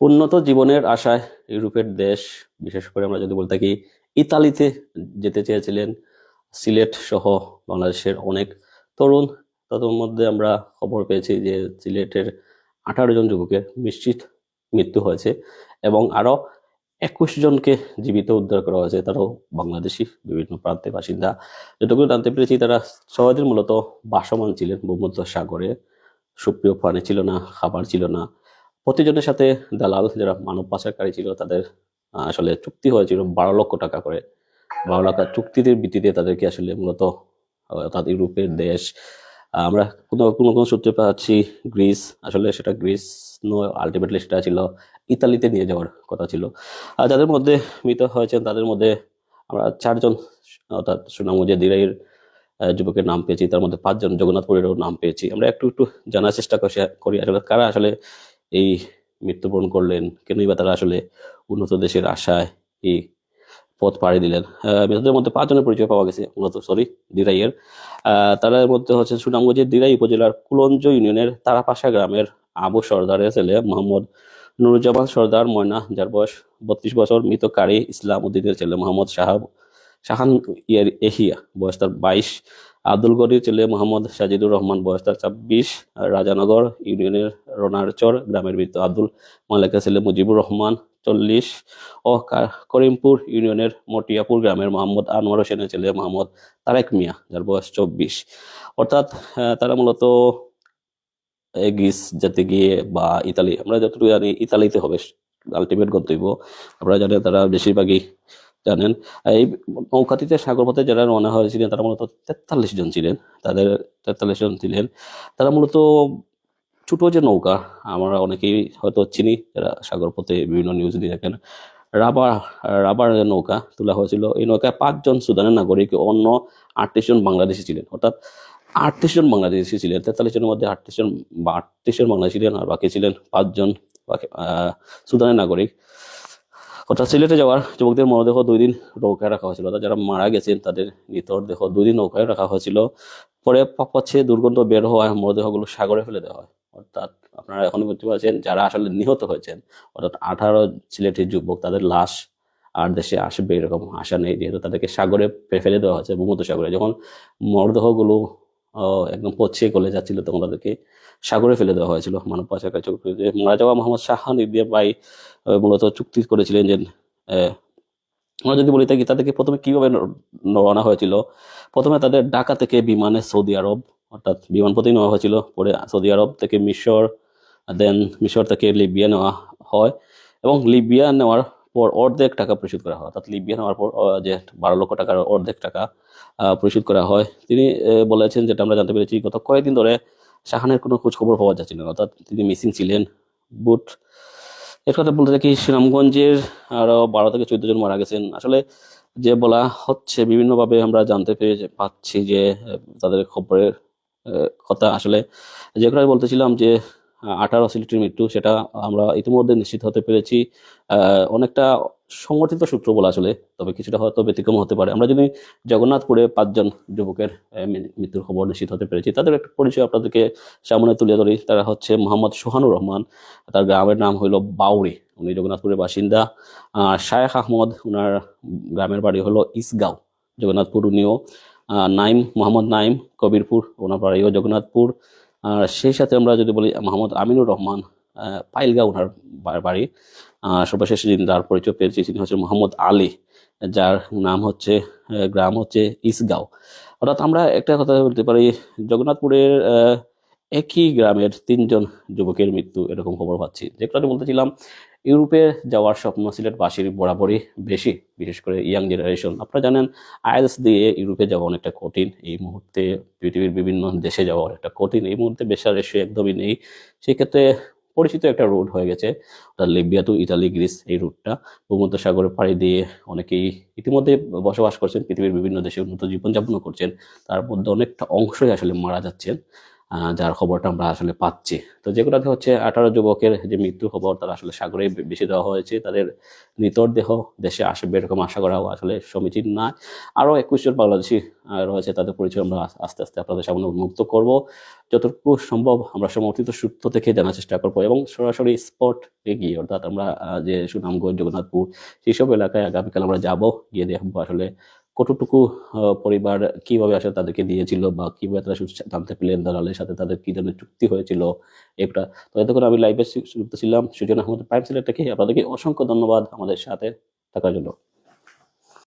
উন্নত জীবনের আশায় ইউরোপের দেশ, বিশেষ করে আমরা যদি বলে থাকি ইতালিতে যেতে চেয়েছিলেন সিলেট সহ বাংলাদেশের অনেক তরুণ। তাদের মধ্যে আমরা খবর পেয়েছি যে সিলেটের 18 জন যুবকের নিশ্চিত মৃত্যু হয়েছে এবং আরো 21 জনকে জীবিত উদ্ধার করা হয়েছে, তারাও বাংলাদেশি বিভিন্ন প্রান্তের বাসিন্দা। যতটুকু জানতে পেরেছি তারা সবাই মূলত বাসমান ছিলেন ভূমধ্য সাগরে। সুপ্রিয় পানি ছিল না, খাবার ছিল না। প্রতিজনের সাথে দালাল যারা মানব পাচারকারী ছিল তাদের আসলে চুক্তি হয়েছিল 12 লক্ষ টাকা করে। 12 লাখ চুক্তির ভিত্তিতে তাদেরকে আসলে মূলত তাদের ইউরোপের দেশ, আমরা কোনো কোনো কোনো সূত্রে পাচ্ছি গ্রিস, আসলে সেটা গ্রিস নয়, আলটিমেটলি সেটা ছিল ইতালিতে নিয়ে যাওয়ার কথা ছিল। আর যাদের মধ্যে মৃত হয়েছেন তাদের মধ্যে আমরা 4 জন, অর্থাৎ সুনামগঞ্জের দিরাইয়ের যুবকের নাম পেয়েছি, তার মধ্যে 5 জন জগন্নাথপুরেরও নাম পেয়েছি। আমরা একটু একটু জানার চেষ্টা করি আসলে কারা আসলে এই মৃত্যুবরণ করলেন, কেনই বা তারা আসলে উন্নত দেশের আশায় এই পথ পাড়ি দিলেন। মৃতদের মধ্যে 5 জনের পরিচয় পাওয়া গেছে, মূলত দিরাইয়ের। তাদের মধ্যে হচ্ছে সুনামগঞ্জের দিরাই উপজেলার কুলঞ্জ ইউনিয়নের তারাপাশা গ্রামের আবু সর্দারের ছেলে মোহাম্মদ নুরুজ্জামান সর্দার ময়না, যার বয়স 32 বছর। মৃত কারি ইসলাম উদ্দিনের ছেলে মোহাম্মদ শাহান এহিয়া, বয়স তার 22। আব্দুল গনির ছেলে মোহাম্মদ সাজিদুর রহমান, বয়স তার 26। রাজানগর ইউনিয়নের রনারচর গ্রামের মৃত আব্দুল মালেকের ছেলে মুজিবুর রহমান, 40। ও করিমপুর ইউনিয়নের মটিয়াপুর গ্রামের মোহাম্মদ আনোয়ার হোসেনের ছেলে মোহাম্মদ তারেক মিয়া, যার বয়স 24। অর্থাৎ তারা মূলত গ্রিস যেতে গিয়ে বা ইতালি, আমরা যতটুকু জানি ইতালিতে হবে আলটিমেট গন্তব্য। আপনারা জানেন, তারা বেশিরভাগই জানেন এই নৌকাটিতে সাগর পথে যারা রওনা হয়েছিলেন তারা মূলত 43 জন ছিলেন। তাদের 43 জন ছিলেন, তারা মূলত ছোট যে নৌকা, আমরা অনেকেই হয়তো চিনি যারা সাগর পথে বিভিন্ন নিউজ দিয়ে দেখেন, রাবার রাবার নৌকা তোলা হয়েছিল। এই নৌকায় 5 জন সুদানের নাগরিক, অন্য 38 জন বাংলাদেশি ছিলেন। অর্থাৎ 38 জন বাংলাদেশি ছিলেন, 43 জনের মধ্যে 38 জন বাংলাদেশি ছিলেন, আর বাকি ছিলেন 5 জন সুদানের নাগরিক। অর্থাৎ সিলেটে যাওয়ার যুবকদের মরদেহ 2 দিন নৌকায় রাখা হয়েছিল, অর্থাৎ যারা মারা গেছেন তাদের মৃতদেহ 2 দিন নৌকায় রাখা হয়েছিল। পরে পাচ্ছে দুর্গন্ধ বের হওয়ায় মরদেহগুলো সাগরে ফেলে দেওয়া হয়। অর্থাৎ আপনারা এখন বুঝতে পারছেন যারা আসলে নিহত হয়েছেন, অর্থাৎ 18 সিলেটের যুবক, তাদের লাশ আর দেশে আসবে এরকম আশা নেই, যেহেতু তাদেরকে সাগরে ফেলে দেওয়া হয়েছে ভূমধ্য সাগরে। যখন মরদেহগুলো একদম পচিয়ে গলে যাচ্ছিল তখন তাদেরকে সাগরে ফেলে দেওয়া হয়েছিল মানব পাচারকারী চক্রে। মারা যাওয়া মোহাম্মদ শাহান ইদিয়া ভাই মূলত চুক্তি করেছিলেন যে আমরা যদি বলি থাকি তাদেরকে প্রথমে কিভাবে রওনা হয়েছিল। প্রথমে তাদের ঢাকা থেকে বিমানে সৌদি আরব, অর্থাৎ বিমানপথে নেওয়া হয়েছিল। পরে সৌদি আরব থেকে মিশর, দেন মিশর থেকে লিবিয়া নেওয়া হয় এবং লিবিয়া নেওয়ার পর অর্ধেক টাকা পরিশোধ করা হয়। অর্থাৎ লিবিয়া নেওয়ার পর যে 12 লক্ষ টাকার অর্ধেক টাকা পরিশোধ করা হয়। তিনি বলেছেন, যেটা আমরা জানতে পেরেছি, গত কয়েকদিন ধরে শাহানের কোনো খোঁজ খবর পাওয়া যাচ্ছিল না, অর্থাৎ তিনি মিসিং ছিলেন। বুট এর কথা বলতে থাকি, সুনামগঞ্জের আরো 12 থেকে 14 জন মারা গেছেন। আসলে যে বলা হচ্ছে বিভিন্নভাবে আমরা জানতে পেরে পাচ্ছি যে তাদের খবরের কথা আসলে যে কথা বলতেছিলাম যে 18 সিলেটের মৃত্যু, সেটা আমরা ইতিমধ্যে নিশ্চিত হতে পেরেছি। অনেকটা সংগঠিত সূত্র বলা আসলে, তবে কিছুটা হয়তো ব্যতিক্রম হতে পারে। আমরা যদি জগন্নাথপুরে 5 জন যুবকের মৃত্যুর খবর নিশ্চিত হতে পেরেছি, তাদের একটা পরিচয় আপনাদেরকে সামনে তুলে ধরি। তারা হচ্ছে মোহাম্মদ সোহানুর রহমান, তার গ্রামের নাম হলো বাউরি, উনি জগন্নাথপুরের বাসিন্দা। শায়েখ আহমদ, ওনার গ্রামের বাড়ি হলো ইসগাঁও, জগন্নাথপুর উনিও। নাইম, মোহাম্মদ নাইম কবিরপুর, ওনার বাড়িও জগন্নাথপুর। আর সেই সাথে আমরা যদি বলি মোহাম্মদ আমিনুর রহমান, পাইলগাঁও ওনার বাড়ি। সর্বশেষ যিনি তার পরিচয় পেয়েছি তিনি হচ্ছে মোহাম্মদ আলী, যার নাম হচ্ছে গ্রাম হচ্ছে ইসগাঁও। অর্থাৎ আমরা একটা কথা বলতে পারি, জগন্নাথপুরের একই গ্রামের 3 জন যুবকের মৃত্যু এরকম খবর পাচ্ছি। যেটা আমি বলতেছিলাম, ইউরোপে যাওয়ার স্বপ্ন সিলেটবাসীর বরাবরই বেশি, বিশেষ করে ইয়াং জেনারেশন। আপনারা জানেন আইএলটিএস দিয়ে ইউরোপে যাওয়া অনেকটা কঠিন এই মুহূর্তে, পৃথিবীর বিভিন্ন দেশে যাওয়া অনেকটা কঠিন এই মুহূর্তে, বেশা রেশিও একদমই নেই। সেক্ষেত্রে পরিচিত একটা রুট হয়ে গেছে লিবিয়া টু ইতালি গ্রিস, এই রুটটা ভূমধ্য সাগরে পাড়ি দিয়ে অনেকেই ইতিমধ্যে বসবাস করছেন, পৃথিবীর বিভিন্ন দেশে উন্নত জীবনযাপন করছেন। তার মধ্যে অনেকটা অংশই আসলে মারা যাচ্ছেন যার খবরটা আমরা আসলে পাচ্ছি। তো যেগুলোতে হচ্ছে 18 যুবকের যে মৃত্যু খবর, তারা আসলে সাগরে বেশি দেওয়া হয়েছে, তাদের মৃতদেহ দেশে আসবে এরকম আশা করাও আসলে সমীচীন না। আরও 21 জন বাংলাদেশি রয়েছে, তাদের পরিচয় আমরা আস্তে আস্তে আপনাদের সামনে উন্মুক্ত করব। যতটুকু সম্ভব আমরা সমর্থিত সূত্র থেকে জানার চেষ্টা করবো এবং সরাসরি স্পটে গিয়ে, অর্থাৎ আমরা যে সুনামগঞ্জ, জগন্নাথপুর সেইসব এলাকায় আগামীকাল আমরা যাব, গিয়ে দেখবো আসলে কতটুকু পরিবার কিভাবে আসলে তাদেরকে দিয়েছিল বা কিভাবে তারা জানতে পেলেন দালালের সাথে তাদের কি ধরনের চুক্তি হয়েছিল এটা। তো এতক্ষণ আমি লাইভে ছিলাম সুজন আহমদ প্রাইম সিলেট থেকে। আপনাদেরকে অসংখ্য ধন্যবাদ আমাদের সাথে থাকার জন্য।